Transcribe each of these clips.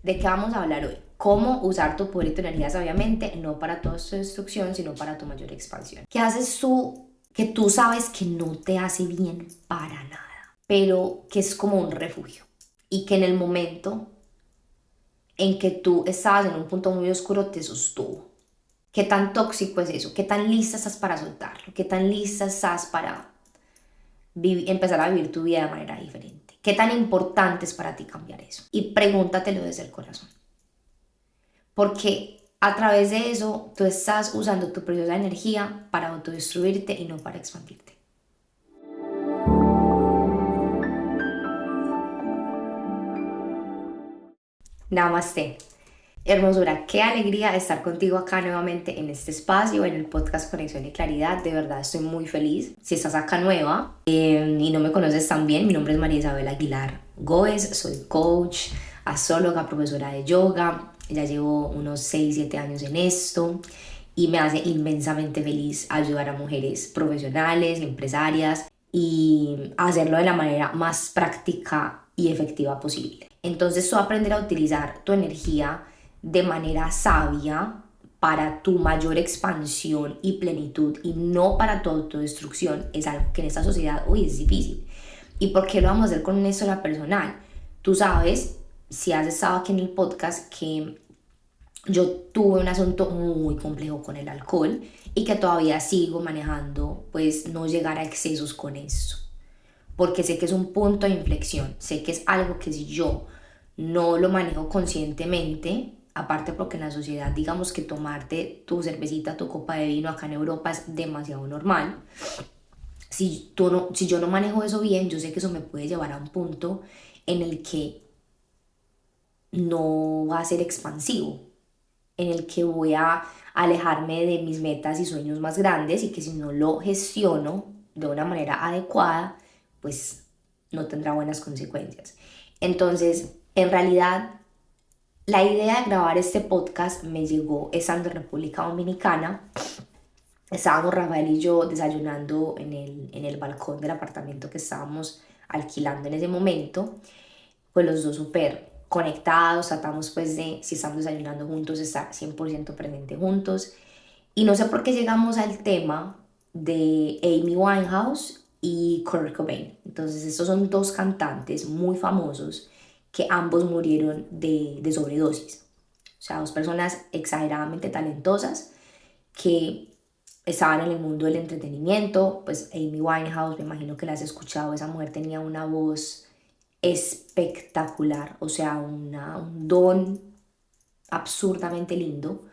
¿De qué vamos a hablar hoy? Cómo usar tu poder y tu energía sabiamente, no para tu destrucción, sino para tu mayor expansión. ¿Qué haces tú que tú sabes que no te hace bien para nada, pero que es como un refugio? Y que en el momento en que tú estabas en un punto muy oscuro te sostuvo. ¿Qué tan tóxico es eso? ¿Qué tan lista estás para soltarlo? ¿Qué tan lista estás para empezar a vivir tu vida de manera diferente? ¿Qué tan importante es para ti cambiar eso? Y pregúntatelo desde el corazón. Porque a través de eso tú estás usando tu preciosa energía para autodestruirte y no para expandirte. Namaste. Hermosura, qué alegría estar contigo acá nuevamente en este espacio, en el podcast Conexión y Claridad. De verdad estoy muy feliz. Si estás acá nueva y no me conoces tan bien, mi nombre es María Isabel Aguilar Góez, soy coach, astróloga, profesora de yoga. Ya llevo unos 6-7 años en esto y me hace inmensamente feliz ayudar a mujeres profesionales, empresarias y hacerlo de la manera más práctica y efectiva posible. Entonces, tú aprender a utilizar tu energía de manera sabia para tu mayor expansión y plenitud y no para tu autodestrucción es algo que en esta sociedad hoy es difícil. ¿Y por qué lo vamos a hacer con una historia personal? Tú sabes, si has estado aquí en el podcast, que yo tuve un asunto muy complejo con el alcohol y que todavía sigo manejando, pues no llegar a excesos con esto, porque sé que es un punto de inflexión, sé que es algo que si yo no lo manejo conscientemente, aparte porque en la sociedad digamos que tomarte tu cervecita, tu copa de vino acá en Europa es demasiado normal. Si yo no manejo eso bien, yo sé que eso me puede llevar a un punto en el que no va a ser expansivo, en el que voy a alejarme de mis metas y sueños más grandes y que si no lo gestiono de una manera adecuada, pues no tendrá buenas consecuencias. Entonces, en realidad, la idea de grabar este podcast me llegó estando en República Dominicana. Estábamos Rafael y yo desayunando en el balcón del apartamento que estábamos alquilando en ese momento, pues los dos súper conectados, tratamos pues de, si estamos desayunando juntos, estar 100% presente juntos. Y no sé por qué llegamos al tema de Amy Winehouse y Kurt Cobain. Entonces estos son dos cantantes muy famosos que ambos murieron de sobredosis. O sea, dos personas exageradamente talentosas que estaban en el mundo del entretenimiento. Pues Amy Winehouse, me imagino que la has escuchado, esa mujer tenía una voz espectacular, o sea, un don absurdamente lindo.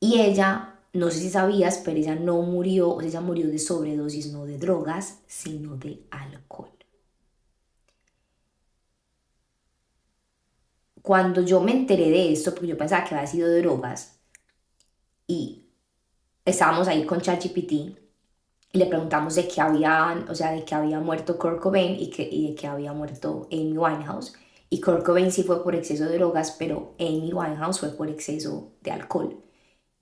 Y ella, no sé si sabías, pero ella no murió, o sea, ella murió de sobredosis, no de drogas, sino de alcohol. Cuando yo me enteré de esto, porque yo pensaba que había sido de drogas, y estábamos ahí con ChatGPT, y le preguntamos de qué habían, o sea, de qué había muerto Kurt Cobain y de qué había muerto Amy Winehouse. Y Kurt Cobain sí fue por exceso de drogas, pero Amy Winehouse fue por exceso de alcohol.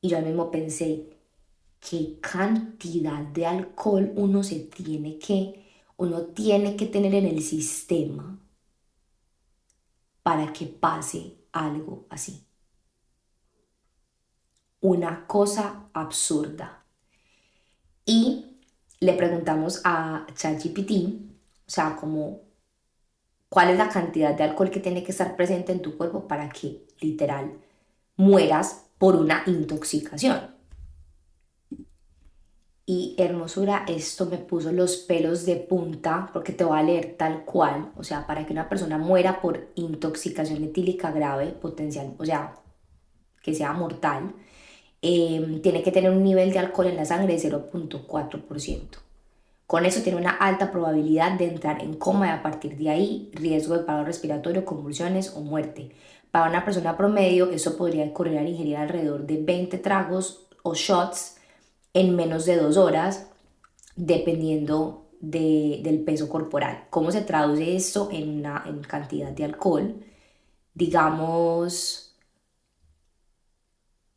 Y yo al mismo pensé, ¿qué cantidad de alcohol uno tiene que tener en el sistema para que pase algo así? Una cosa absurda. Y le preguntamos a ChatGPT, o sea, como cuál es la cantidad de alcohol que tiene que estar presente en tu cuerpo para que literal mueras por una intoxicación. Y hermosura, esto me puso los pelos de punta porque te voy a leer tal cual. O sea, para que una persona muera por intoxicación etílica grave, potencial, o sea, que sea mortal, tiene que tener un nivel de alcohol en la sangre de 0,4%. Con eso tiene una alta probabilidad de entrar en coma y a partir de ahí riesgo de paro respiratorio, convulsiones o muerte. Para una persona promedio eso podría ocurrir al ingerir alrededor de 20 tragos o shots en menos de 2 horas, dependiendo del peso corporal. ¿Cómo se traduce esto en cantidad de alcohol? Digamos,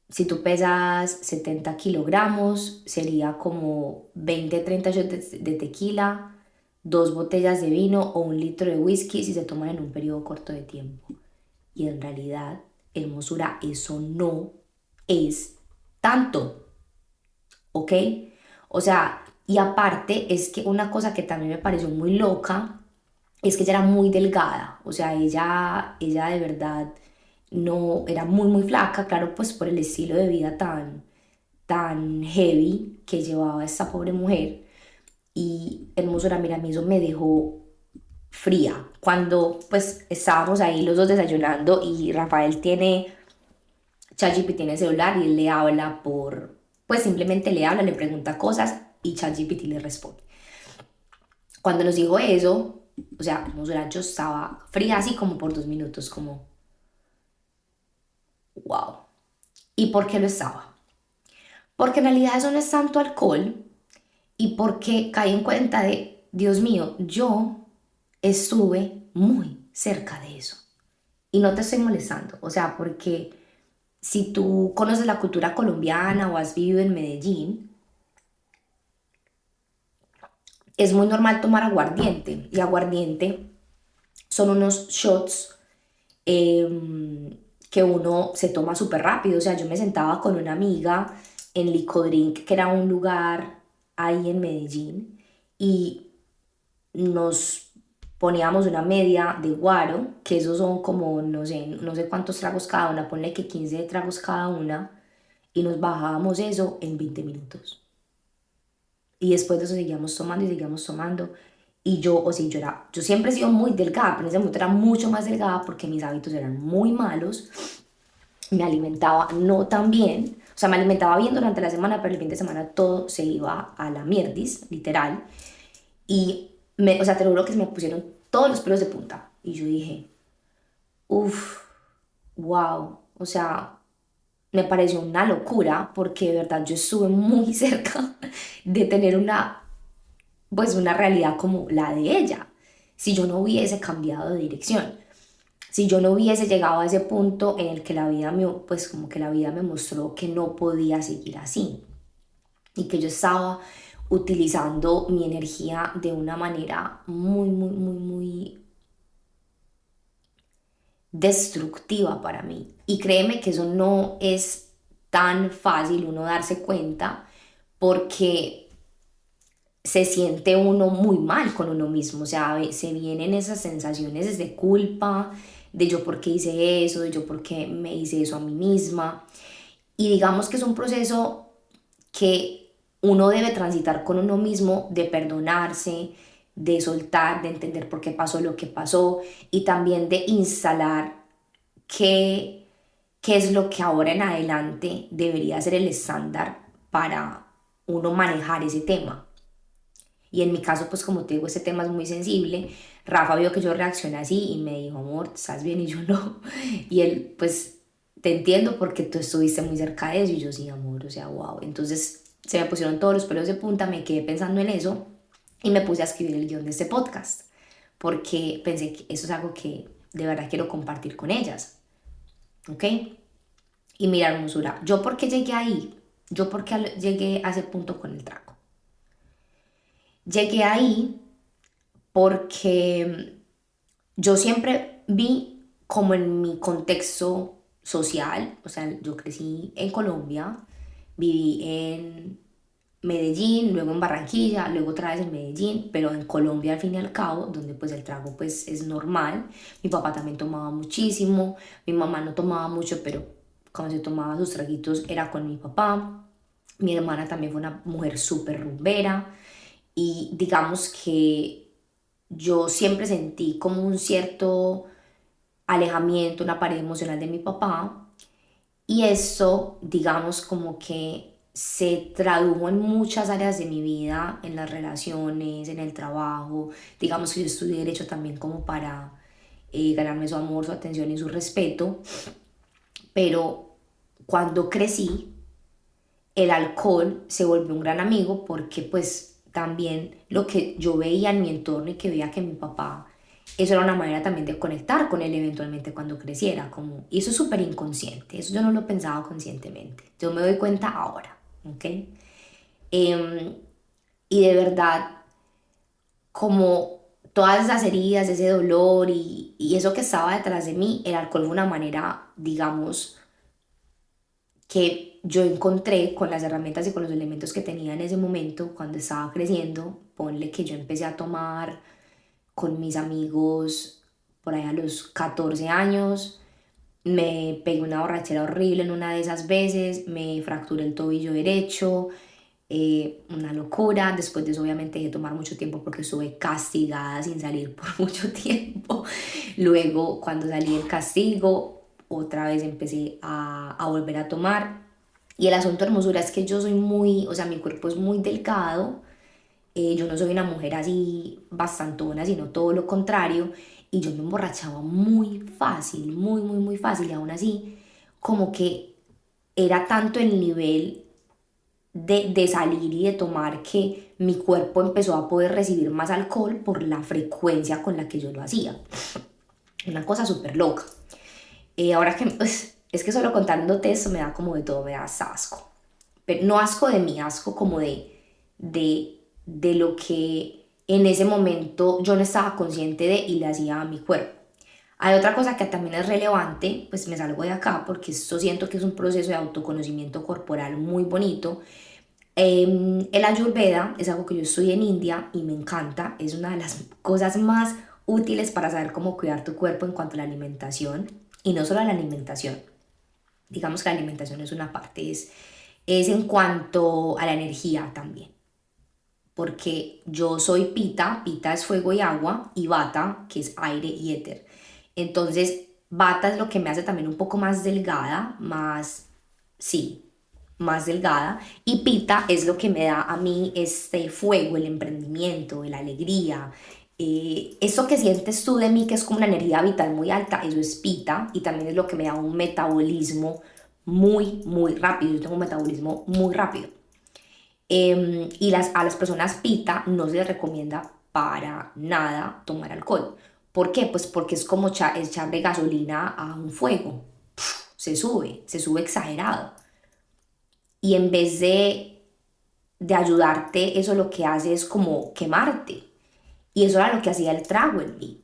si tú pesas 70 kilogramos, sería como 20-30 shots de tequila, 2 botellas de vino o 1 litro de whisky si se toman en un periodo corto de tiempo. Y en realidad, hermosura, eso no es tanto, ¿ok? O sea, y aparte es que una cosa que también me pareció muy loca es que ella era muy delgada, o sea, ella de verdad no era muy flaca, claro, pues por el estilo de vida tan heavy que llevaba esta pobre mujer. Y hermosura, mira, a mí eso me dejó fría. Cuando pues estábamos ahí los dos desayunando y Rafael tiene ChatGPT en el celular y él le habla pues simplemente le habla, le pregunta cosas y ChatGPT le responde. Cuando nos dijo eso, o sea, hermosura, yo estaba fría así como por 2 minutos, como, wow. ¿Y por qué lo estaba? Porque en realidad eso no es tanto alcohol y porque caí en cuenta de, Dios mío, yo estuve muy cerca de eso. Y no te estoy molestando, o sea, porque si tú conoces la cultura colombiana o has vivido en Medellín, es muy normal tomar aguardiente. Y aguardiente son unos shots que uno se toma súper rápido. O sea, yo me sentaba con una amiga en Licodrink, que era un lugar ahí en Medellín, y nos poníamos una media de guaro, que esos son como, no sé cuántos tragos cada una, ponle que 15 tragos cada una, y nos bajábamos eso en 20 minutos. Y después de eso seguíamos tomando y seguíamos tomando. Y yo, o sea, yo siempre he sido muy delgada, pero en ese momento era mucho más delgada porque mis hábitos eran muy malos. Me alimentaba no tan bien. O sea, me alimentaba bien durante la semana, pero el fin de semana todo se iba a la mierdis, literal. Y, o sea, te lo juro que se me pusieron todos los pelos de punta. Y yo dije, uff, wow. O sea, me pareció una locura porque de verdad yo estuve muy cerca de tener pues una realidad como la de ella. Si yo no hubiese cambiado de dirección, si yo no hubiese llegado a ese punto en el que la vida me, pues como que la vida me mostró que no podía seguir así y que yo estaba utilizando mi energía de una manera muy destructiva para mí. Y créeme que eso no es tan fácil uno darse cuenta porque se siente uno muy mal con uno mismo, o sea, se vienen esas sensaciones de culpa, de yo por qué hice eso, de yo por qué me hice eso a mí misma. Y digamos que es un proceso que uno debe transitar con uno mismo, de perdonarse, de soltar, de entender por qué pasó lo que pasó y también de instalar qué, qué es lo que ahora en adelante debería ser el estándar para uno manejar ese tema. Y en mi caso, pues como te digo, este tema es muy sensible. Rafa vio que yo reaccioné así y me dijo, amor, ¿estás bien? Y yo no. Y él, pues, te entiendo porque tú estuviste muy cerca de eso. Y yo, sí, amor, o sea, wow. Entonces se me pusieron todos los pelos de punta, me quedé pensando en eso y me puse a escribir el guión de este podcast porque pensé que eso es algo que de verdad quiero compartir con ellas, ¿ok? Y mira, hermosura, ¿yo por qué llegué ahí? ¿Yo por qué llegué a ese punto con el trago? Llegué ahí porque yo siempre vi como en mi contexto social, o sea, yo crecí en Colombia, viví en Medellín, luego en Barranquilla, luego otra vez en Medellín, pero en Colombia al fin y al cabo, donde pues el trago pues es normal. Mi papá también tomaba muchísimo, mi mamá no tomaba mucho, pero cuando se tomaba sus traguitos era con mi papá. Mi hermana también fue una mujer súper rumbera y digamos que yo siempre sentí como un cierto alejamiento, una pared emocional de mi papá y eso, digamos, como que se tradujo en muchas áreas de mi vida, en las relaciones, en el trabajo. Digamos que yo estudié derecho también como para ganarme su amor, su atención y su respeto, pero cuando crecí, el alcohol se volvió un gran amigo porque pues también lo que yo veía en mi entorno y que veía que mi papá, eso era una manera también de conectar con él eventualmente cuando creciera, como, y eso es súper inconsciente, eso yo no lo pensaba conscientemente, yo me doy cuenta ahora, ¿ok? Em, y de verdad, como todas esas heridas, ese dolor y eso que estaba detrás de mí, el alcohol fue una manera, digamos, que yo encontré con las herramientas y con los elementos que tenía en ese momento cuando estaba creciendo. Ponle que yo empecé a tomar con mis amigos por ahí a los 14 años, me pegué una borrachera horrible en una de esas veces, me fracturé el tobillo derecho, una locura. Después de eso obviamente dejé de tomar mucho tiempo porque estuve castigada sin salir por mucho tiempo. Luego cuando salí del castigo otra vez empecé a volver a tomar. Y el asunto, hermosura, es que yo soy muy, o sea, mi cuerpo es muy delgado, yo no soy una mujer así bastantona, sino todo lo contrario, y yo me emborrachaba muy fácil, muy, muy, muy fácil, y aún así, como que era tanto el nivel de salir y de tomar que mi cuerpo empezó a poder recibir más alcohol por la frecuencia con la que yo lo hacía. Una cosa súper loca. Ahora que, pues, es que solo contándote eso me da como de todo, me da asco. Pero no asco de mí, asco como de lo que en ese momento yo no estaba consciente de y le hacía a mi cuerpo. Hay otra cosa que también es relevante, pues me salgo de acá porque esto siento que es un proceso de autoconocimiento corporal muy bonito. El Ayurveda es algo que yo estudié en India y me encanta, es una de las cosas más útiles para saber cómo cuidar tu cuerpo en cuanto a la alimentación, y no solo a la alimentación, digamos que la alimentación es una parte, es en cuanto a la energía también, porque yo soy Pita, Pita es fuego y agua, y Vata, que es aire y éter. Entonces, Vata es lo que me hace también un poco más delgada, más, sí, más delgada, y Pita es lo que me da a mí este fuego, el emprendimiento, la alegría. Eso que sientes tú de mí, que es como una energía vital muy alta, eso es Pita, y también es lo que me da un metabolismo muy, muy rápido. Yo tengo un metabolismo muy rápido. Y a las personas pita no se les recomienda para nada tomar alcohol. ¿Por qué? Pues porque es como echarle gasolina a un fuego. Se sube exagerado. Y en vez de ayudarte, eso lo que hace es como quemarte. Y eso era lo que hacía el trago en mí.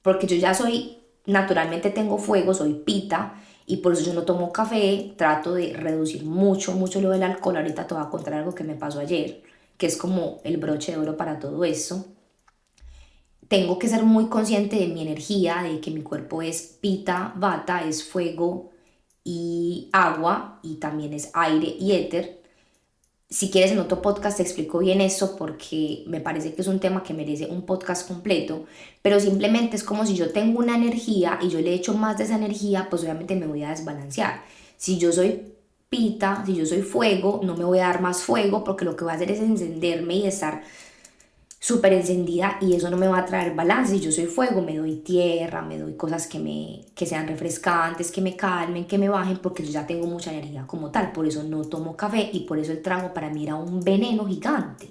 Porque yo ya soy, naturalmente tengo fuego, soy pita, y por eso yo no tomo café, trato de reducir mucho, mucho lo del alcohol. Ahorita te voy a contar algo que me pasó ayer, que es como el broche de oro para todo eso. Tengo que ser muy consciente de mi energía, de que mi cuerpo es pita, vata, es fuego y agua, y también es aire y éter. Si quieres en otro podcast te explico bien eso porque me parece que es un tema que merece un podcast completo, pero simplemente es como si yo tengo una energía y yo le echo más de esa energía, pues obviamente me voy a desbalancear. Si yo soy pita, si yo soy fuego, no me voy a dar más fuego porque lo que voy a hacer es encenderme y estar súper encendida, y eso no me va a traer balance. Si yo soy fuego, me doy tierra, me doy cosas que sean refrescantes, que me calmen, que me bajen, porque yo ya tengo mucha energía como tal. Por eso no tomo café y por eso el trago para mí era un veneno gigante.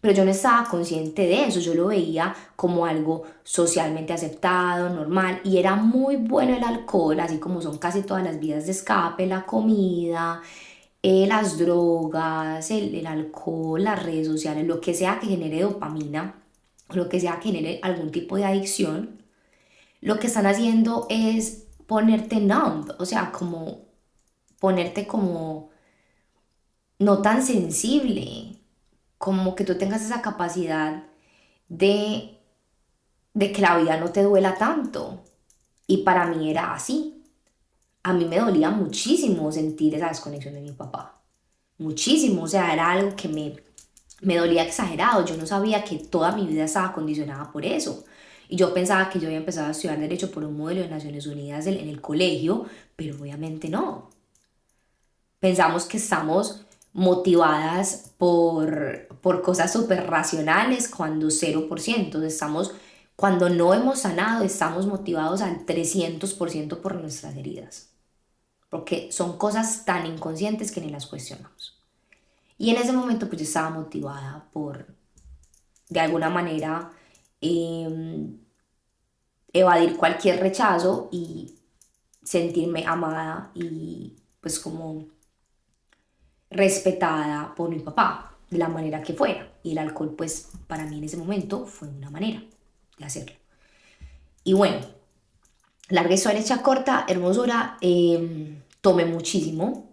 Pero yo no estaba consciente de eso, yo lo veía como algo socialmente aceptado, normal, y era muy bueno el alcohol, así como son casi todas las vías de escape, la comida, las drogas, el alcohol, las redes sociales, lo que sea que genere dopamina, lo que sea que genere algún tipo de adicción. Lo que están haciendo es ponerte numb, o sea, como ponerte como no tan sensible, como que tú tengas esa capacidad de, de que la vida no te duela tanto. Y para mí era así. A mí me dolía muchísimo sentir esa desconexión de mi papá. Muchísimo, o sea, era algo que me dolía exagerado. Yo no sabía que toda mi vida estaba condicionada por eso. Y yo pensaba que yo había empezado a estudiar Derecho por un modelo de Naciones Unidas en el colegio, pero obviamente no. Pensamos que estamos motivadas por cosas súper racionales cuando 0%. Estamos, cuando no hemos sanado, estamos motivados al 300% por nuestras heridas. Porque son cosas tan inconscientes que ni las cuestionamos. Y en ese momento pues yo estaba motivada por, de alguna manera, eh, evadir cualquier rechazo y sentirme amada y pues como respetada por mi papá. de la manera que fuera. Y el alcohol, pues, para mí en ese momento fue una manera de hacerlo. Y bueno, larga historia hecha corta, hermosura, tomé muchísimo.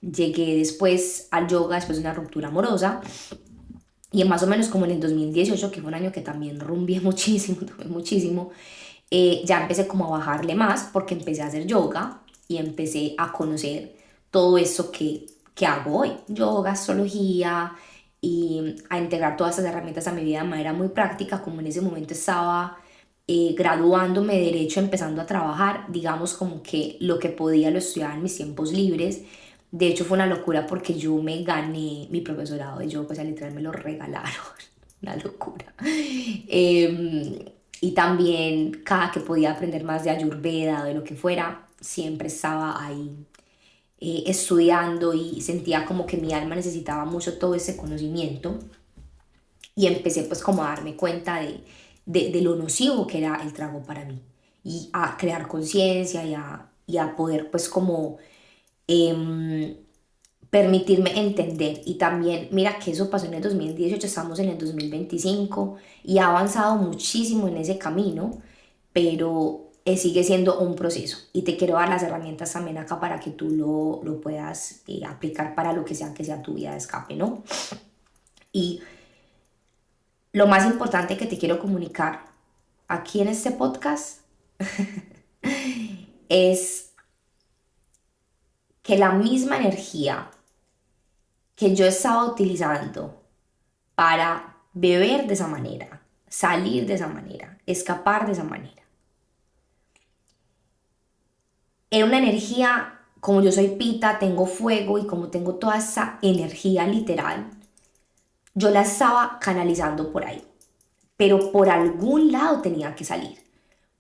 Llegué después al yoga después de una ruptura amorosa. Y más o menos como en el 2018, que fue un año que también rumbié muchísimo, tomé muchísimo, ya empecé como a bajarle más porque empecé a hacer yoga y empecé a conocer todo eso que hago hoy. Yoga, astrología y a integrar todas esas herramientas a mi vida de manera muy práctica, como en ese momento estaba graduándome de derecho, empezando a trabajar, digamos como que lo que podía lo estudiaba en mis tiempos libres. De hecho fue una locura porque yo me gané mi profesorado de yoga, o sea, literal me lo regalaron, una locura. Y también cada que podía aprender más de Ayurveda o de lo que fuera, siempre estaba ahí estudiando y sentía como que mi alma necesitaba mucho todo ese conocimiento y empecé pues como a darme cuenta de lo nocivo que era el trago para mí y a crear conciencia y a poder pues como em, permitirme entender. Y también mira que eso pasó en el 2018, estamos en el 2025 y ha avanzado muchísimo en ese camino, pero sigue siendo un proceso y te quiero dar las herramientas también acá para que tú lo puedas aplicar para lo que sea tu vida de escape, ¿no? Y lo más importante que te quiero comunicar aquí en este podcast es que la misma energía que yo estaba utilizando para beber de esa manera, salir de esa manera, escapar de esa manera, era una energía, como yo soy pita, tengo fuego y como tengo toda esa energía literal, yo la estaba canalizando por ahí, pero por algún lado tenía que salir.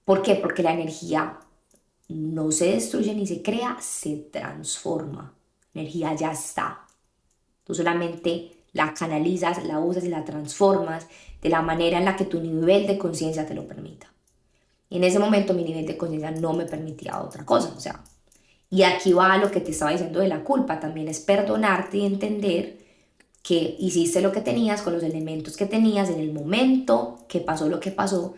¿Por qué? Porque la energía no se destruye ni se crea, se transforma. La energía ya está. Tú solamente la canalizas, la usas y la transformas de la manera en la que tu nivel de conciencia te lo permita. Y en ese momento mi nivel de conciencia no me permitía otra cosa. O sea, y aquí va lo que te estaba diciendo de la culpa. También es perdonarte y entender que hiciste lo que tenías con los elementos que tenías en el momento que pasó lo que pasó.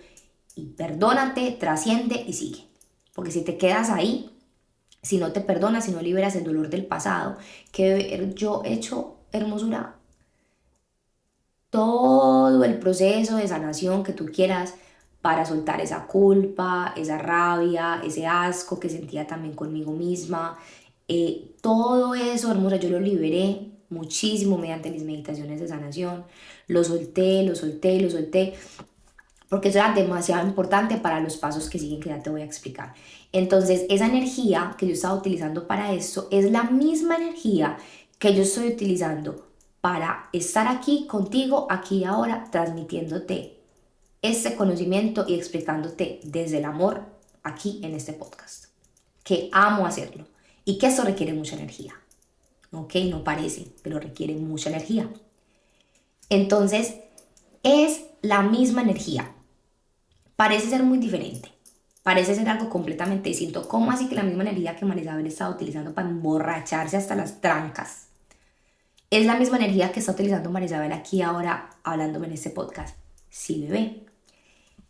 Y perdónate, trasciende y sigue. Porque si te quedas ahí, si no te perdonas, si no liberas el dolor del pasado, que yo he hecho, hermosura, todo el proceso de sanación que tú quieras para soltar esa culpa, esa rabia, ese asco que sentía también conmigo misma. Todo eso, hermosa, yo lo liberé muchísimo mediante mis meditaciones de sanación. Lo solté, lo solté, lo solté, porque eso era demasiado importante para los pasos que siguen que ya te voy a explicar. Entonces, esa energía que yo estaba utilizando para esto es la misma energía que yo estoy utilizando para estar aquí contigo, aquí y ahora, transmitiéndote este conocimiento y explicándote desde el amor aquí en este podcast. Que amo hacerlo y que eso requiere mucha energía. ¿Ok? No parece, pero requiere mucha energía. Entonces, es la misma energía. Parece ser muy diferente. Parece ser algo completamente distinto. ¿Cómo así que la misma energía que Marisabel estaba utilizando para emborracharse hasta las trancas es la misma energía que está utilizando Marisabel aquí ahora hablándome en este podcast? Sí, bebé.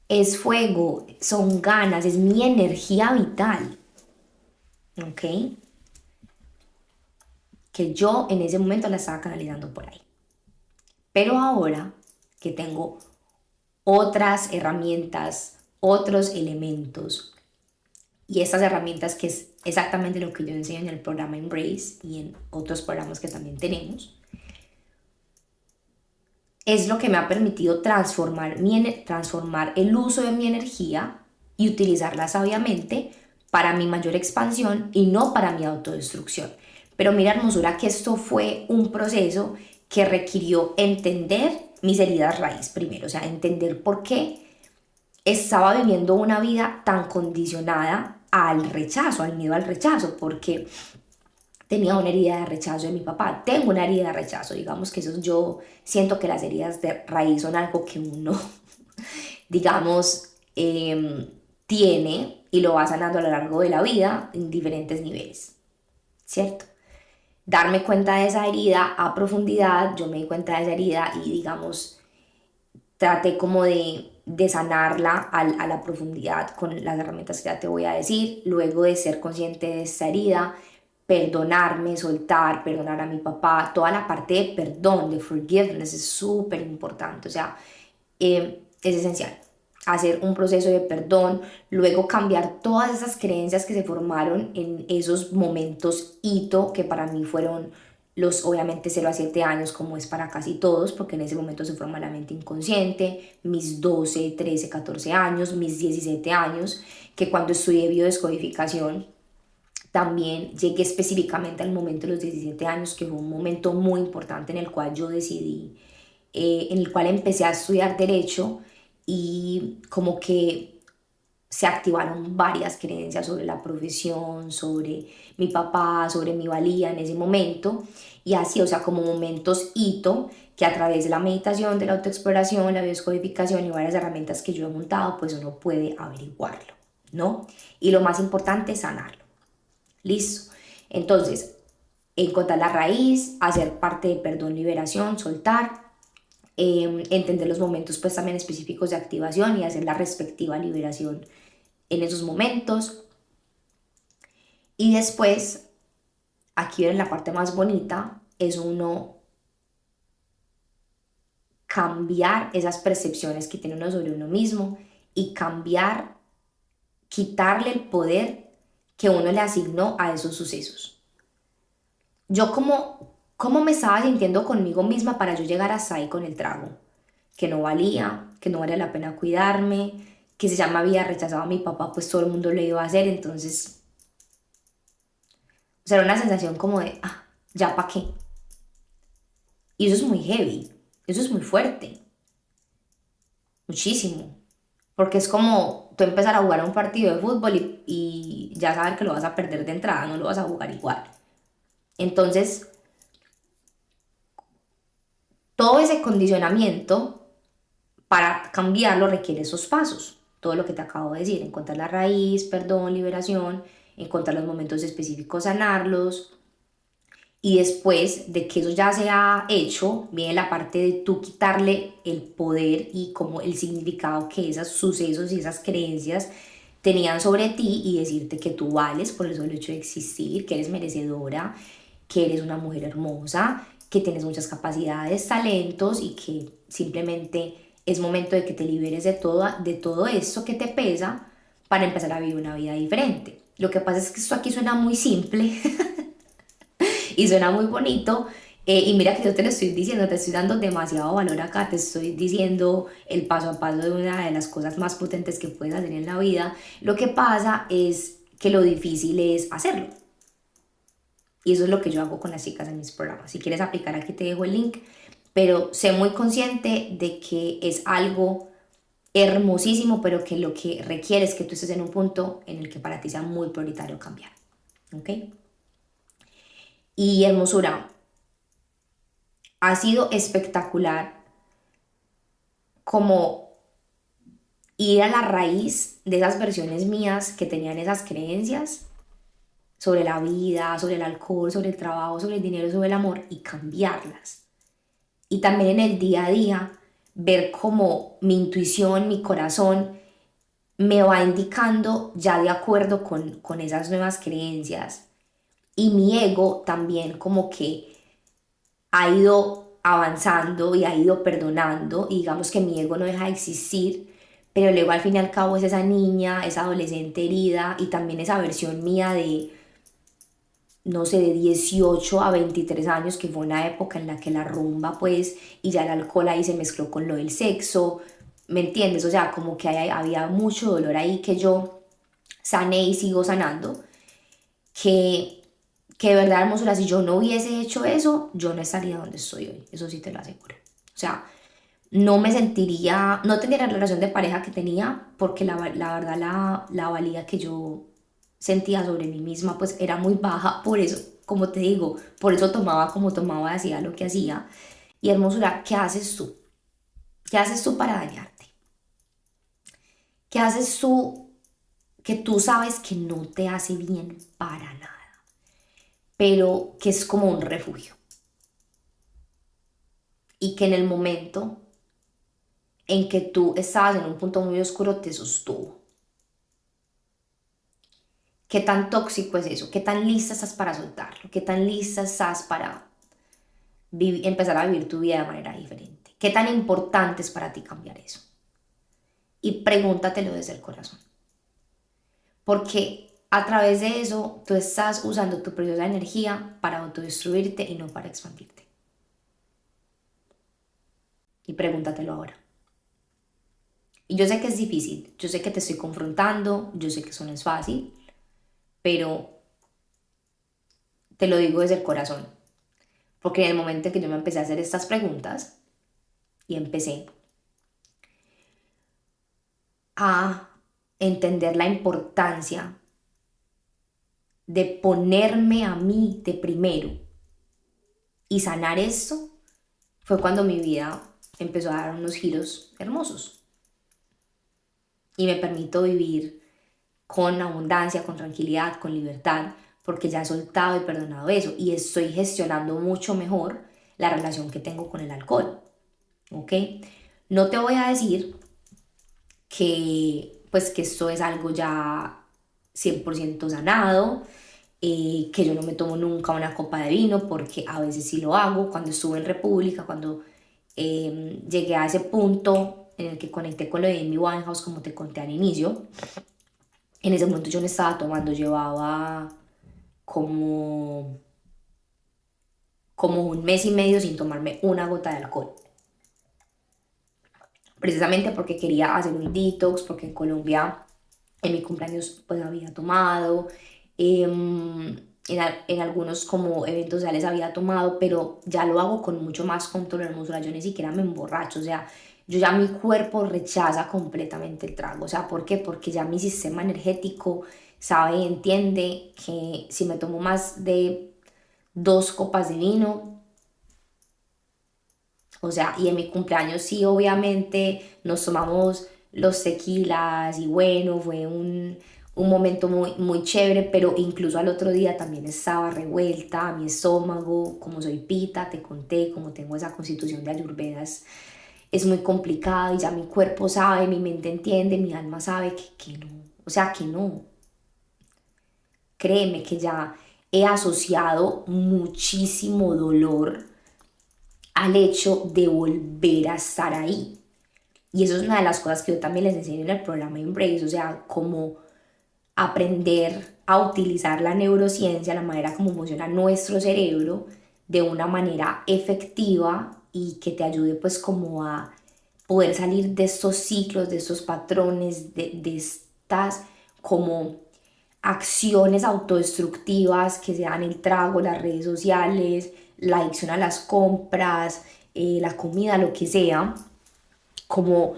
Es fuego, son ganas, es mi energía vital. ¿Ok? Que yo en ese momento la estaba canalizando por ahí. Pero ahora que tengo otras herramientas, otros elementos, y estas herramientas que es exactamente lo que yo enseño en el programa Embrace y en otros programas que también tenemos, es lo que me ha permitido transformar el uso de mi energía y utilizarla sabiamente para mi mayor expansión y no para mi autodestrucción. Pero mira, hermosura, que esto fue un proceso que requirió entender mis heridas raíz primero, o sea, entender por qué estaba viviendo una vida tan condicionada al rechazo, al miedo al rechazo, porque tenía una herida de rechazo de mi papá, tengo una herida de rechazo, digamos que eso yo siento que las heridas de raíz son algo que uno, digamos, tiene y lo va sanando a lo largo de la vida en diferentes niveles, ¿cierto? darme cuenta de esa herida a profundidad. Yo me di cuenta de esa herida y, digamos, traté como de sanarla a la profundidad con las herramientas que ya te voy a decir. Luego de ser consciente de esa herida, perdonarme, soltar, perdonar a mi papá, toda la parte de perdón, de forgiveness es súper importante, o sea, es esencial hacer un proceso de perdón, luego cambiar todas esas creencias que se formaron en esos momentos hito que para mí fueron los obviamente 0 a 7 años, como es para casi todos, porque en ese momento se forma la mente inconsciente, mis 12 13 14 años, mis 17 años, que cuando estudié biodescodificación también llegué específicamente al momento de los 17 años, que fue un momento muy importante en el cual yo decidí, en el cual empecé a estudiar derecho y como que se activaron varias creencias sobre la profesión, sobre mi papá, sobre mi valía en ese momento y así, o sea, como momentos hito que a través de la meditación, de la autoexploración, la biodescodificación y varias herramientas que yo he montado, pues uno puede averiguarlo, ¿no? Y lo más importante es sanarlo. Listo. Entonces, encontrar la raíz, hacer parte de perdón, liberación, soltar, entender los momentos pues también específicos de activación y hacer la respectiva liberación en esos momentos. Y después, aquí viene la parte más bonita, es uno cambiar esas percepciones que tiene uno sobre uno mismo y cambiar, quitarle el poder que uno le asignó a esos sucesos. Yo cómo me estaba sintiendo conmigo misma para yo llegar hasta ahí con el trago, que no valía, que no valía la pena cuidarme, que si ya me había rechazado a mi papá, pues todo el mundo lo iba a hacer, entonces, o sea, era una sensación como de, ya pa' qué. Y eso es muy heavy, eso es muy fuerte, muchísimo, porque es como tú empezar a jugar un partido de fútbol y ya saber que lo vas a perder de entrada, no lo vas a jugar igual. Entonces, todo ese condicionamiento para cambiarlo requiere esos pasos, todo lo que te acabo de decir, encontrar la raíz, perdón, liberación, encontrar los momentos específicos, sanarlos, y después de que eso ya se ha hecho, viene la parte de tú quitarle el poder y como el significado que esos sucesos y esas creencias tenían sobre ti y decirte que tú vales por el solo hecho de existir, que eres merecedora, que eres una mujer hermosa, que tienes muchas capacidades, talentos y que simplemente es momento de que te liberes de todo esto que te pesa para empezar a vivir una vida diferente. Lo que pasa es que esto aquí suena muy simple y suena muy bonito. Y mira que yo te lo estoy diciendo, te estoy dando demasiado valor acá, te estoy diciendo el paso a paso de una de las cosas más potentes que puedes hacer en la vida. Lo que pasa es que lo difícil es hacerlo. Y eso es lo que yo hago con las chicas en mis programas. Si quieres aplicar, aquí te dejo el link, pero sé muy consciente de que es algo hermosísimo, pero que lo que requiere es que tú estés en un punto en el que para ti sea muy prioritario cambiar. ¿Ok? Y hermosura, ha sido espectacular como ir a la raíz de esas versiones mías que tenían esas creencias sobre la vida, sobre el alcohol, sobre el trabajo, sobre el dinero, sobre el amor y cambiarlas. Y también en el día a día ver cómo mi intuición, mi corazón me va indicando ya de acuerdo con esas nuevas creencias. Y mi ego también como que ha ido avanzando y ha ido perdonando, y digamos que mi ego no deja de existir, pero luego al fin y al cabo es esa niña, esa adolescente herida y también esa versión mía de, no sé, de 18 a 23 años, que fue una época en la que la rumba pues, y ya el alcohol ahí se mezcló con lo del sexo, ¿me entiendes? O sea, como que había mucho dolor ahí que yo sané y sigo sanando, que de verdad, hermosura, si yo no hubiese hecho eso, yo no estaría donde estoy hoy, eso sí te lo aseguro. O sea, no me sentiría, no tendría la relación de pareja que tenía, porque la verdad la valía que yo sentía sobre mí misma pues era muy baja, por eso, como te digo, por eso tomaba como tomaba, hacía lo que hacía. Y hermosura, ¿qué haces tú? ¿Qué haces tú para dañarte? ¿Qué haces tú que tú sabes que no te hace bien para nada? pero que es como un refugio. Y que en el momento en que tú estabas en un punto muy oscuro te sostuvo. ¿Qué tan tóxico es eso? ¿Qué tan lista estás para soltarlo? ¿Qué tan lista estás para empezar a vivir tu vida de manera diferente? ¿Qué tan importante es para ti cambiar eso? Y pregúntatelo desde el corazón. Porque a través de eso tú estás usando tu preciosa energía para autodestruirte y no para expandirte. Y pregúntatelo ahora. Y yo sé que es difícil, yo sé que te estoy confrontando, yo sé que eso no es fácil, pero te lo digo desde el corazón. Porque en el momento en que yo me empecé a hacer estas preguntas y empecé a entender la importancia de ponerme a mí de primero y sanar esto, fue cuando mi vida empezó a dar unos giros hermosos y me permito vivir con abundancia, con tranquilidad, con libertad, porque ya he soltado y perdonado eso y estoy gestionando mucho mejor la relación que tengo con el alcohol, ¿ok? No te voy a decir que pues que esto es algo ya 100% sanado, que yo no me tomo nunca una copa de vino, porque a veces sí lo hago. Cuando estuve en República, cuando llegué a ese punto en el que conecté con lo de Amy Winehouse, como te conté al inicio, en ese momento yo no estaba tomando, llevaba como, como un mes y medio sin tomarme una gota de alcohol. Precisamente porque quería hacer un detox, porque en Colombia en mi cumpleaños pues había tomado, en algunos como eventos sociales había tomado, pero ya lo hago con mucho más control, hermosura, yo ni siquiera me emborracho, o sea, yo ya mi cuerpo rechaza completamente el trago, o sea, ¿por qué? Porque ya mi sistema energético sabe y entiende que si me tomo más de 2 copas de vino, o sea, y en mi cumpleaños sí, obviamente nos tomamos los tequilas y bueno, fue un momento muy, muy chévere, pero incluso al otro día también estaba revuelta mi estómago, como soy pita, te conté, como tengo esa constitución de Ayurveda, es muy complicado y ya mi cuerpo sabe, mi mente entiende, mi alma sabe que no, o sea, que no. Créeme que ya he asociado muchísimo dolor al hecho de volver a estar ahí. Y eso es una de las cosas que yo también les enseño en el programa Embrace, o sea, cómo aprender a utilizar la neurociencia, la manera como funciona nuestro cerebro de una manera efectiva y que te ayude pues como a poder salir de estos ciclos, de estos patrones, de estas como acciones autodestructivas que sean el trago, las redes sociales, la adicción a las compras, la comida, lo que sea, como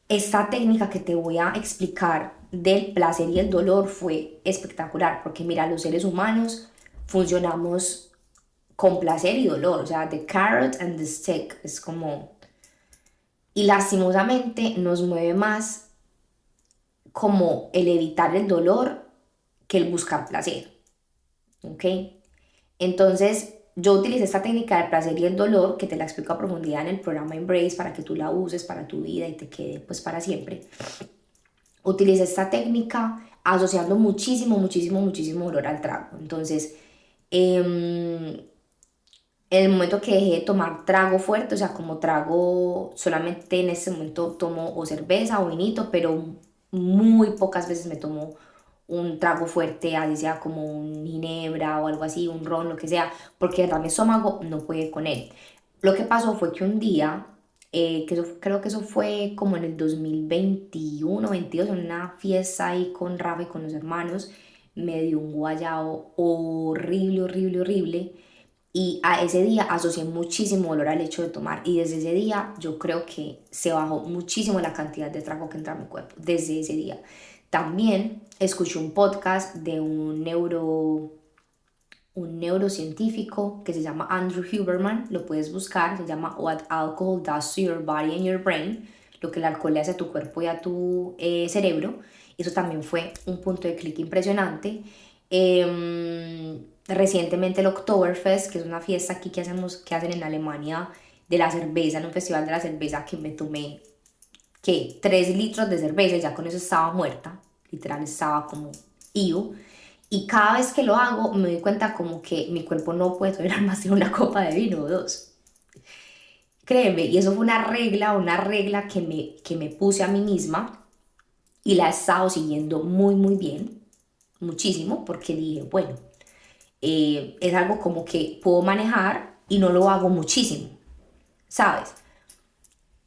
esta técnica que te voy a explicar del placer y el dolor fue espectacular, porque mira, los seres humanos funcionamos con placer y dolor, o sea, the carrot and the stick, es como, y lastimosamente nos mueve más como el evitar el dolor que el buscar placer, ¿ok? Entonces, yo utilicé esta técnica del placer y el dolor, que te la explico a profundidad en el programa Embrace para que tú la uses para tu vida y te quede pues para siempre. Utilicé esta técnica asociando muchísimo, muchísimo, muchísimo dolor al trago. Entonces, en el momento que dejé de tomar trago fuerte, o sea, como trago, solamente en ese momento tomo o cerveza o vinito, pero muy pocas veces me tomo un trago fuerte, así sea como un ginebra o algo así, un ron, lo que sea, porque de verdad mi estómago no puede con él. Lo que pasó fue que un día, creo que eso fue como en el 2021, 22, en una fiesta ahí con Rafa y con los hermanos, me dio un guayao horrible, horrible, horrible. Y a ese día asocié muchísimo dolor al hecho de tomar. Y desde ese día yo creo que se bajó muchísimo la cantidad de trago que entra a mi cuerpo. Desde ese día. También escuché un podcast de un neurocientífico que se llama Andrew Huberman. Lo puedes buscar. Se llama What Alcohol Does to Your Body and Your Brain. Lo que el alcohol le hace a tu cuerpo y a tu cerebro. Eso también fue un punto de clic impresionante. Recientemente el Oktoberfest, que es una fiesta aquí que hacen en Alemania de la cerveza, en un festival de la cerveza, que me tomé, ¿qué? 3 litros de cerveza y ya con eso estaba muerta, literal estaba como ido. Y cada vez que lo hago me doy cuenta como que mi cuerpo no puede tolerar más de una copa de vino o dos. Créeme, y eso fue una regla que me puse a mí misma y la he estado siguiendo muy bien, muchísimo, porque dije, bueno, es algo como que puedo manejar y no lo hago muchísimo, ¿sabes?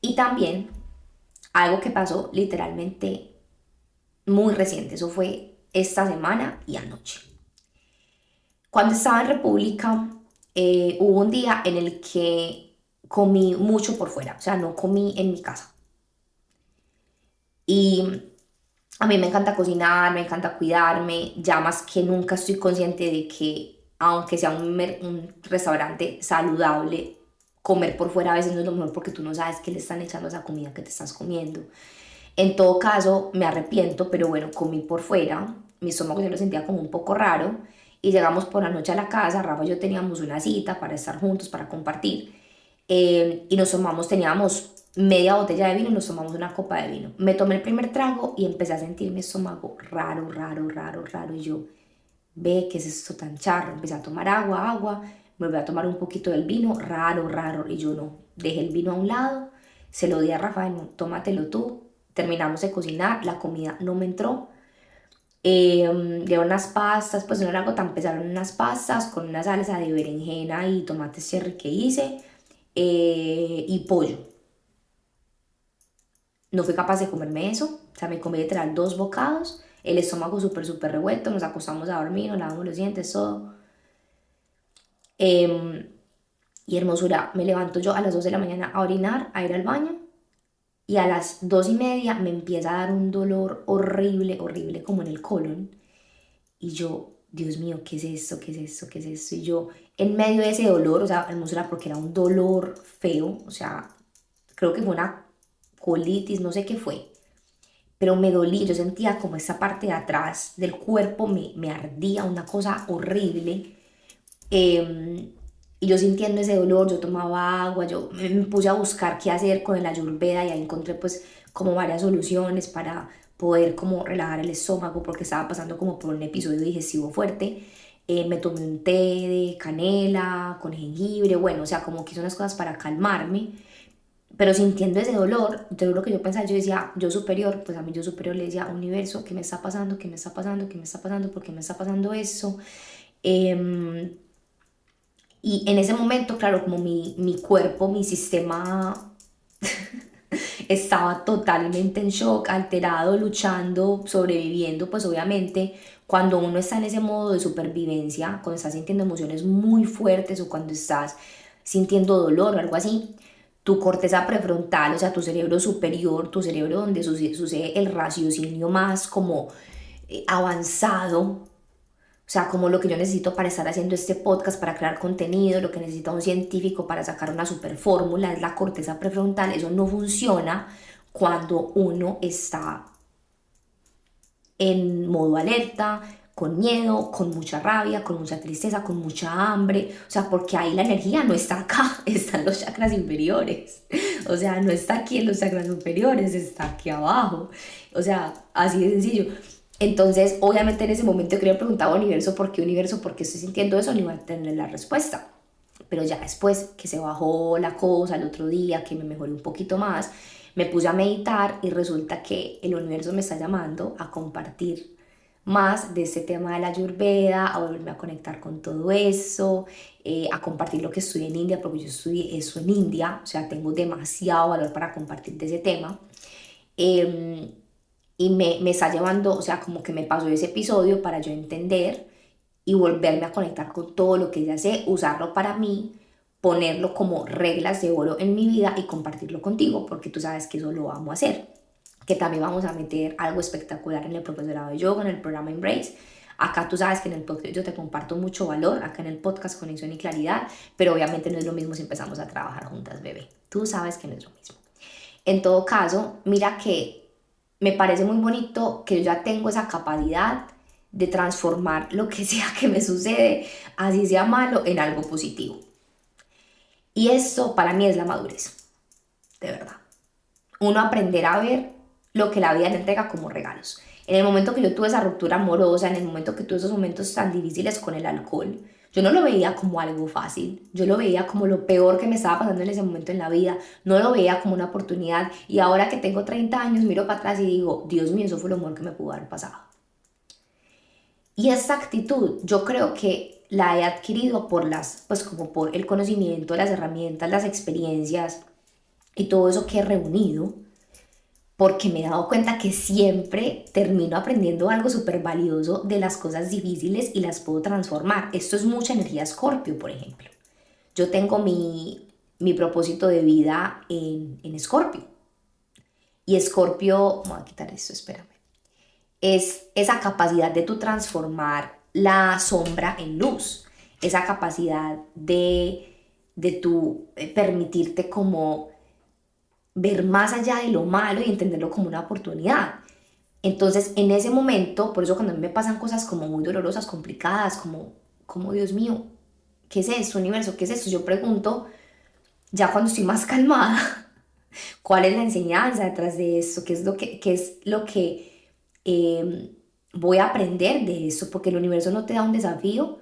Y también algo que pasó literalmente muy reciente, eso fue esta semana y anoche. Cuando estaba en República, hubo un día en el que comí mucho por fuera, o sea, no comí en mi casa. Y a mí me encanta cocinar, me encanta cuidarme, ya más que nunca estoy consciente de que aunque sea un restaurante saludable, comer por fuera a veces no es lo mejor porque tú no sabes qué le están echando a esa comida que te estás comiendo. En todo caso, me arrepiento, pero bueno, comí por fuera, mi estómago se lo sentía como un poco raro y llegamos por la noche a la casa, Rafa y yo teníamos una cita para estar juntos, para compartir y teníamos media botella de vino y nos tomamos una copa de vino. Me tomé el primer trago y empecé a sentir mi estómago raro y yo, ve, ¿qué es esto tan charro? Empecé a tomar agua, me volví a tomar un poquito del vino, raro y yo no, dejé el vino a un lado, se lo di a Rafael, no, tómatelo tú. Terminamos de cocinar, la comida no me entró. Dieron unas pastas, pues no era algo tan pesado, eran unas pastas con una salsa de berenjena y tomate cherry que hice y pollo. No fui capaz de comerme eso, o sea, me comí literal 2 bocados, el estómago súper revuelto, nos acostamos a dormir, nos lavamos los dientes, todo. Em, y hermosura, me levanto yo a las 2 de la mañana a orinar, a ir al baño, y a las 2:30 me empieza a dar un dolor horrible, como en el colon. Y yo, Dios mío, ¿qué es esto? ¿Qué es esto? ¿Qué es esto? Y yo, en medio de ese dolor, o sea, hermosura, porque era un dolor feo, o sea, creo que fue una colitis, no sé qué fue, pero me dolía, yo sentía como esa parte de atrás del cuerpo me ardía, una cosa horrible. Eh, y yo sintiendo ese dolor, yo tomaba agua, yo me puse a buscar qué hacer con el ayurveda y ahí encontré pues como varias soluciones para poder como relajar el estómago porque estaba pasando como por un episodio digestivo fuerte. Me tomé un té de canela con jengibre, bueno, o sea, como que hice unas cosas para calmarme, pero sintiendo ese dolor, entonces lo que yo pensaba, yo decía, yo superior, pues a mí yo superior le decía, universo, ¿qué me está pasando? ¿Qué me está pasando? ¿Qué me está pasando? ¿Por qué me está pasando eso? Eh, y en ese momento, claro, como mi cuerpo, mi sistema estaba totalmente en shock, alterado, luchando, sobreviviendo, pues obviamente cuando uno está en ese modo de supervivencia, cuando estás sintiendo emociones muy fuertes o cuando estás sintiendo dolor o algo así, tu corteza prefrontal, o sea, tu cerebro superior, tu cerebro donde sucede el raciocinio más como avanzado, o sea, como lo que yo necesito para estar haciendo este podcast, para crear contenido, lo que necesita un científico para sacar una super fórmula, es la corteza prefrontal. Eso no funciona cuando uno está en modo alerta, con miedo, con mucha rabia, con mucha tristeza, con mucha hambre. O sea, porque ahí la energía no está acá, está en los chakras inferiores. O sea, no está aquí en los chakras superiores, está aquí abajo. O sea, así de sencillo. Entonces, obviamente en ese momento yo quería preguntar a Universo, Universo? ¿Por qué estoy sintiendo eso? No iba a tener la respuesta. Pero ya después que se bajó la cosa, el otro día, que me mejoré un poquito más, me puse a meditar y resulta que el universo me está llamando a compartir más de este tema de la Ayurveda, a volverme a conectar con todo eso, a compartir lo que estudié en India, porque yo estudié eso en India, o sea, tengo demasiado valor para compartir de ese tema. Eh, y me está llevando, o sea, como que me pasó ese episodio para yo entender y volverme a conectar con todo lo que ya sé, usarlo para mí, ponerlo como reglas de oro en mi vida y compartirlo contigo, porque tú sabes que eso lo vamos a hacer. Que también vamos a meter algo espectacular en el profesorado de yoga, en el programa Embrace. Acá tú sabes que en el podcast yo te comparto mucho valor, acá en el podcast Conexión y Claridad, pero obviamente no es lo mismo si empezamos a trabajar juntas, bebé. Tú sabes que no es lo mismo. En todo caso, mira que me parece muy bonito que yo ya tengo esa capacidad de transformar lo que sea que me sucede, así sea malo, en algo positivo. Y esto para mí es la madurez, de verdad. Uno aprender a ver lo que la vida le entrega como regalos. En el momento que yo tuve esa ruptura amorosa, en el momento que tuve esos momentos tan difíciles con el alcohol, yo no lo veía como algo fácil, yo lo veía como lo peor que me estaba pasando en ese momento en la vida, no lo veía como una oportunidad. Y ahora que tengo 30 años, miro para atrás y digo, Dios mío, eso fue lo mejor que me pudo haber pasado. Y esta actitud yo creo que la he adquirido pues como por el conocimiento, las herramientas, las experiencias y todo eso que he reunido, porque me he dado cuenta que siempre termino aprendiendo algo súper valioso de las cosas difíciles y las puedo transformar. Esto es mucha energía Escorpio, por ejemplo. Yo tengo mi propósito de vida en Escorpio. Y Escorpio, voy a quitar esto, espérame. Es esa capacidad de tú transformar la sombra en luz. Esa capacidad de tú permitirte como ver más allá de lo malo y entenderlo como una oportunidad. Entonces, en ese momento, por eso cuando a mí me pasan cosas como muy dolorosas, complicadas, como Dios mío, ¿qué es esto, universo? ¿Qué es esto? Yo pregunto, ya cuando estoy más calmada, ¿cuál es la enseñanza detrás de esto? ¿Qué es lo que voy a aprender de eso? Porque el universo no te da un desafío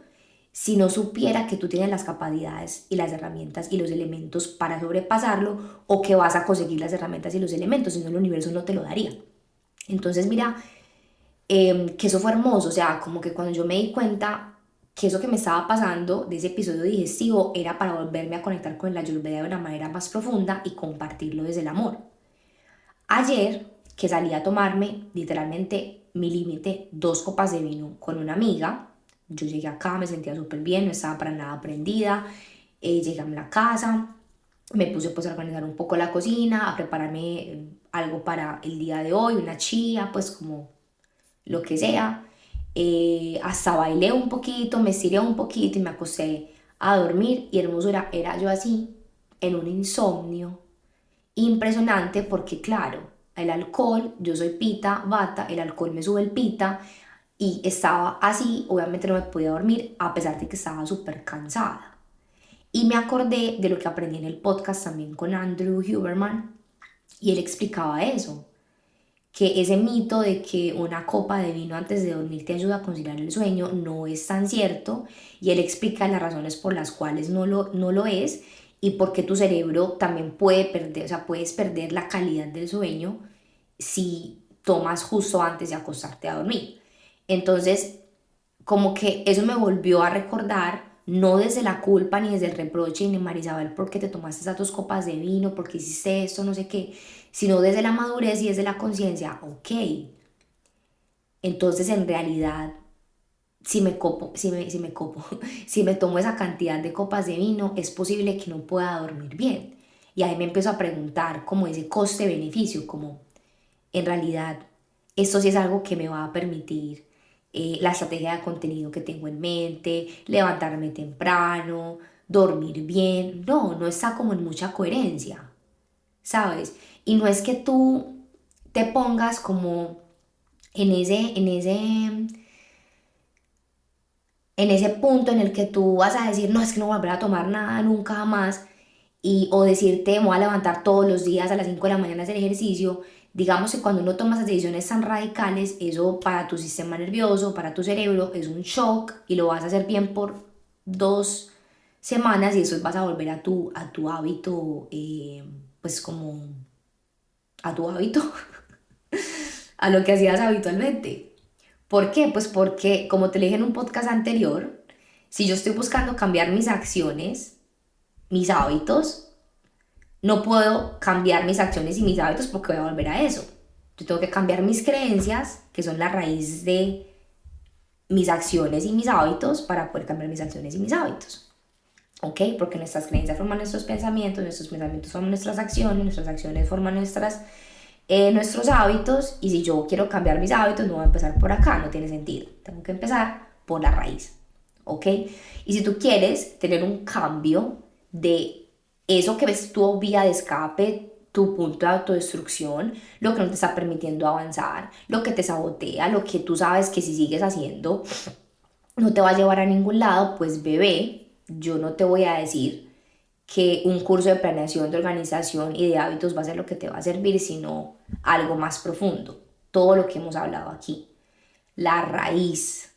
si no supiera que tú tienes las capacidades y las herramientas y los elementos para sobrepasarlo, o que vas a conseguir las herramientas y los elementos, si no el universo no te lo daría. Entonces mira, que eso fue hermoso, o sea, como que cuando yo me di cuenta que eso que me estaba pasando de ese episodio digestivo era para volverme a conectar con la Ayurveda de una manera más profunda y compartirlo desde el amor. Ayer, que salí a tomarme literalmente mi límite, 2 copas de vino con una amiga, yo llegué acá, me sentía súper bien, no estaba para nada prendida, llegué a la casa, me puse pues a organizar un poco la cocina, a prepararme algo para el día de hoy, una chía, pues como lo que sea. Hasta bailé un poquito, me estiré un poquito y me acosté a dormir. Y hermosura, era yo así, en un insomnio impresionante, porque claro, el alcohol, yo soy pita, vata, el alcohol me sube el pita, y estaba así, obviamente no me podía dormir a pesar de que estaba súper cansada. Y me acordé de lo que aprendí en el podcast también con Andrew Huberman, y él explicaba eso, que ese mito de que una copa de vino antes de dormir te ayuda a conciliar el sueño no es tan cierto, y él explica las razones por las cuales no lo es, y por qué tu cerebro también puede perder, o sea, puedes perder la calidad del sueño si tomas justo antes de acostarte a dormir. Entonces, como que eso me volvió a recordar, no desde la culpa ni desde el reproche, ni Marisabel, porque te tomaste esas 2 copas de vino, porque hiciste esto, no sé qué, sino desde la madurez y desde la conciencia. Ok, entonces en realidad, si me tomo esa cantidad de copas de vino, es posible que no pueda dormir bien. Y ahí me empiezo a preguntar como ese coste-beneficio, como en realidad esto sí es algo que me va a permitir la estrategia de contenido que tengo en mente, levantarme temprano, dormir bien. No está como en mucha coherencia, ¿sabes? Y no es que tú te pongas como en ese punto en el que tú vas a decir, no, es que no voy a volver a tomar nada nunca más, o decirte, me voy a levantar todos los días a las 5 de la mañana a hacer ejercicio. Digamos que cuando uno toma esas decisiones tan radicales, eso para tu sistema nervioso, para tu cerebro, es un shock, y lo vas a hacer bien por 2 semanas, y después vas a volver a tu hábito, pues como a tu hábito, a lo que hacías habitualmente. ¿Por qué? Pues porque, como te dije en un podcast anterior, si yo estoy buscando cambiar mis acciones, mis hábitos, no puedo cambiar mis acciones y mis hábitos porque voy a volver a eso. Yo tengo que cambiar mis creencias, que son la raíz de mis acciones y mis hábitos, para poder cambiar mis acciones y mis hábitos. ¿Ok? Porque nuestras creencias forman nuestros pensamientos forman nuestras acciones forman nuestros hábitos, y si yo quiero cambiar mis hábitos, no voy a empezar por acá, no tiene sentido. Tengo que empezar por la raíz. ¿Ok? Y si tú quieres tener un cambio de eso que ves tu vía de escape, tu punto de autodestrucción, lo que no te está permitiendo avanzar, lo que te sabotea, lo que tú sabes que si sigues haciendo no te va a llevar a ningún lado, pues bebé, yo no te voy a decir que un curso de planeación, de organización y de hábitos va a ser lo que te va a servir, sino algo más profundo. Todo lo que hemos hablado aquí. La raíz.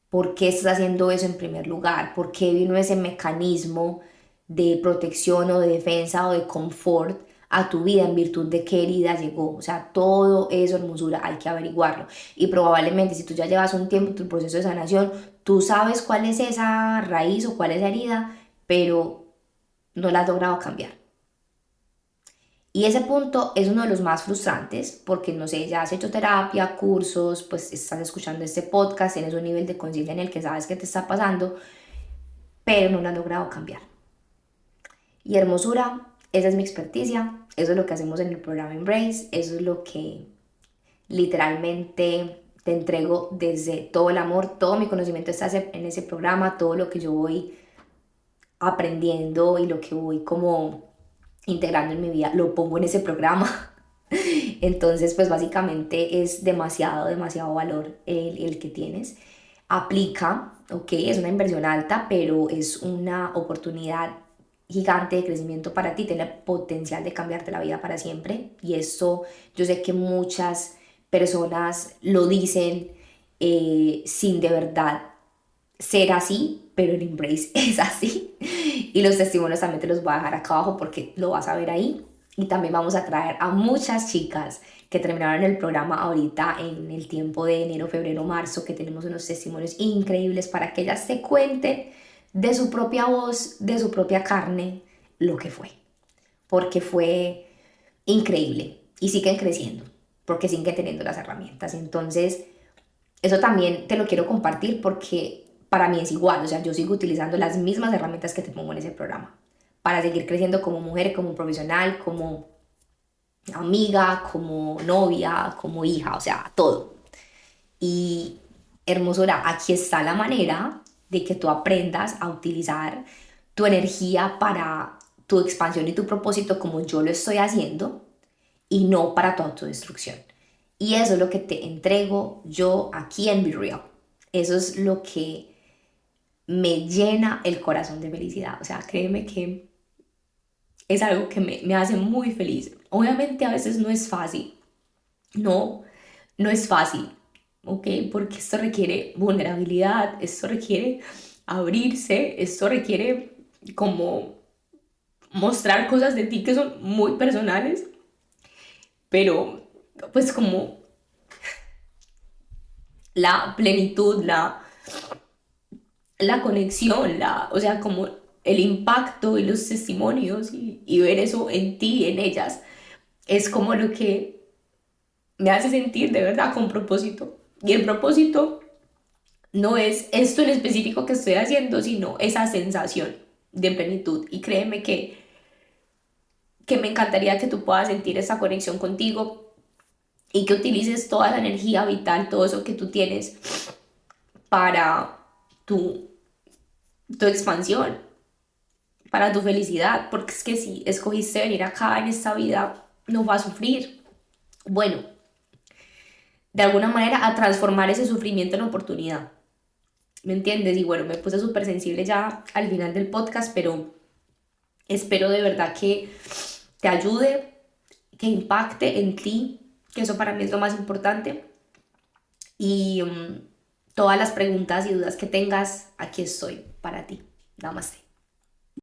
¿Por qué estás haciendo eso en primer lugar? ¿Por qué vino ese mecanismo de protección o de defensa o de confort a tu vida? ¿En virtud de qué herida llegó? O sea, todo eso, hermosura, hay que averiguarlo. Y probablemente si tú ya llevas un tiempo en tu proceso de sanación, tú sabes cuál es esa raíz o cuál es la herida, pero no la has logrado cambiar. Y ese punto es uno de los más frustrantes porque, no sé, ya has hecho terapia, cursos, pues estás escuchando este podcast, tienes un nivel de conciencia en el que sabes qué te está pasando, pero no lo has logrado cambiar. Y hermosura, esa es mi experticia, eso es lo que hacemos en el programa Embrace, eso es lo que literalmente te entrego desde todo el amor, todo mi conocimiento está en ese programa, todo lo que yo voy aprendiendo y lo que voy como integrando en mi vida, lo pongo en ese programa. Entonces, pues básicamente es demasiado, demasiado valor el que tienes. Aplica, ok, es una inversión alta, pero es una oportunidad gigante de crecimiento para ti, tiene el potencial de cambiarte la vida para siempre. Y eso yo sé que muchas personas lo dicen sin de verdad ser así, pero el Embrace es así. Y los testimonios también te los voy a dejar acá abajo porque lo vas a ver ahí. Y también vamos a traer a muchas chicas que terminaron el programa ahorita en el tiempo de enero, febrero, marzo, que tenemos unos testimonios increíbles para que ellas se cuenten de su propia voz, de su propia carne, lo que fue. Porque fue increíble y siguen creciendo, porque siguen teniendo las herramientas. Entonces, eso también te lo quiero compartir porque para mí es igual, o sea, yo sigo utilizando las mismas herramientas que te pongo en ese programa para seguir creciendo como mujer, como profesional, como amiga, como novia, como hija, o sea, todo. Y hermosura, aquí está la manera de que tú aprendas a utilizar tu energía para tu expansión y tu propósito como yo lo estoy haciendo y no para tu autodestrucción. Y eso es lo que te entrego yo aquí en Be Real. Eso es lo que me llena el corazón de felicidad. O sea, créeme que es algo que me hace muy feliz. Obviamente a veces no es fácil. No, no es fácil. ¿Ok? Porque esto requiere vulnerabilidad, esto requiere abrirse, esto requiere como mostrar cosas de ti que son muy personales. Pero pues como la plenitud, la conexión, o sea, como el impacto y los testimonios y ver eso en ti, en ellas, es como lo que me hace sentir de verdad con propósito. Y el propósito no es esto en específico que estoy haciendo, sino esa sensación de plenitud. Y créeme que me encantaría que tú puedas sentir esa conexión contigo y que utilices toda la energía vital, todo eso que tú tienes para tu expansión, para tu felicidad, porque es que si escogiste venir acá en esta vida, no vas a sufrir. Bueno, de alguna manera a transformar ese sufrimiento en oportunidad. ¿Me entiendes? Y bueno, me puse súper sensible ya al final del podcast, pero espero de verdad que te ayude, que impacte en ti, que eso para mí es lo más importante. Y todas las preguntas y dudas que tengas, aquí estoy para ti. Namaste.